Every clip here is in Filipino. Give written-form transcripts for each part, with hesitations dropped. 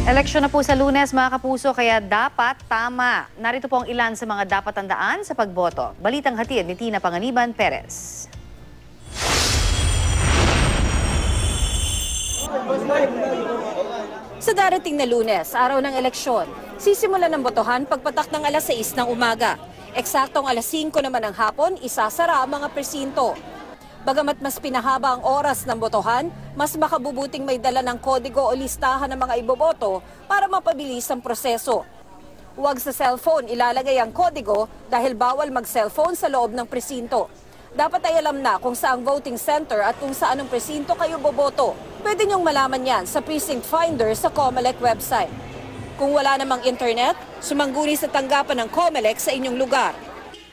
Eleksyon na po sa Lunes, mga kapuso, kaya dapat tama. Narito po ang ilan sa mga dapat tandaan sa pagboto. Balitang hatid ni Tina Panganiban Perez. Sa darating na Lunes, araw ng eleksyon, sisimulan ng botohan pagpatak ng alas 6 ng umaga. Eksaktong alas 5 naman ng hapon, isasara ang mga presinto. Bagamat mas pinahaba ang oras ng botohan, mas makabubuting may dala ng kodigo o listahan ng mga iboboto para mapabilis ang proseso. Huwag sa cellphone ilalagay ang kodigo dahil bawal mag-cellphone sa loob ng presinto. Dapat ay alam na kung saang voting center at kung saan ang presinto kayo boboto. Pwede niyong malaman yan sa Precinct Finder sa COMELEC website. Kung wala namang internet, sumangguni sa tanggapan ng COMELEC sa inyong lugar.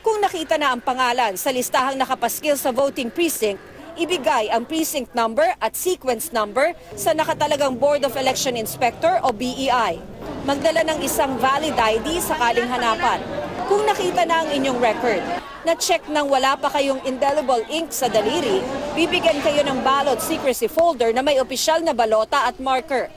Kung nakita na ang pangalan sa listahang nakapaskil sa voting precinct, ibigay ang precinct number at sequence number sa nakatalagang Board of Election Inspector o BEI. Magdala ng isang valid ID sakaling hanapan. Kung nakita na ang inyong record, na-check nang wala pa kayong indelible ink sa daliri, bibigyan kayo ng ballot secrecy folder na may opisyal na balota at marker.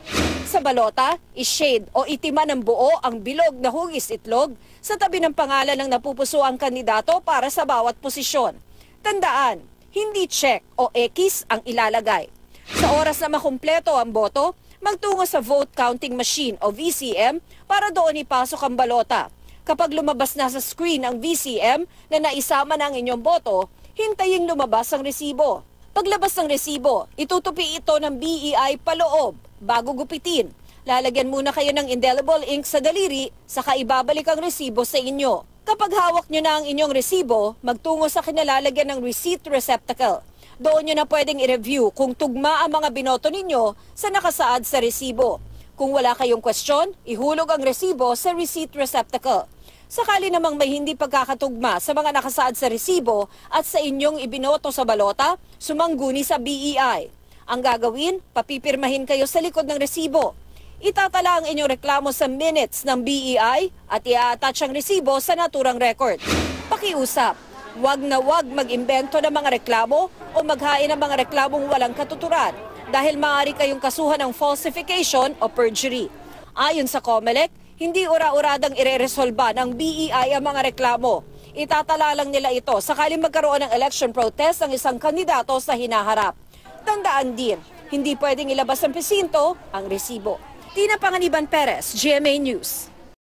Sa balota, i-shade o itiman ng buo ang bilog na hugis itlog sa tabi ng pangalan ng napupuso ang kandidato para sa bawat posisyon. Tandaan, hindi check o X ang ilalagay. Sa oras na makumpleto ang boto, magtungo sa vote counting machine o VCM para doon ipasok ang balota. Kapag lumabas na sa screen ang VCM na naisama na ang inyong boto, hintayin lumabas ang resibo. Paglabas ng resibo, itutupi ito ng BEI paloob bago gupitin. Lalagyan muna kayo ng indelible ink sa daliri, saka ibabalik ang resibo sa inyo. Kapag hawak nyo na ang inyong resibo, magtungo sa kinalalagyan ng receipt receptacle. Doon nyo na pwedeng i-review kung tugma ang mga binoto ninyo sa nakasaad sa resibo. Kung wala kayong question, ihulog ang resibo sa receipt receptacle. Sakali namang may hindi pagkakatugma sa mga nakasaad sa resibo at sa inyong ibinoto sa balota, sumangguni sa BEI. Ang gagawin, papipirmahin kayo sa likod ng resibo. Itatala ang inyong reklamo sa minutes ng BEI at i-attach ang resibo sa naturang record. Pakiusap, wag na wag mag-imbento ng mga reklamo o maghain ng mga reklamong walang katuturan dahil maaari kayong kasuhan ng falsification o perjury. Ayon sa COMELEC, hindi ura-uradang ireresolba ng BEI ang mga reklamo. Itatala lang nila ito sakaling magkaroon ng election protest ang isang kandidato sa hinaharap. Tandaan din, hindi pwedeng ilabas ng presinto ang resibo. Tina Panganiban Perez, GMA News.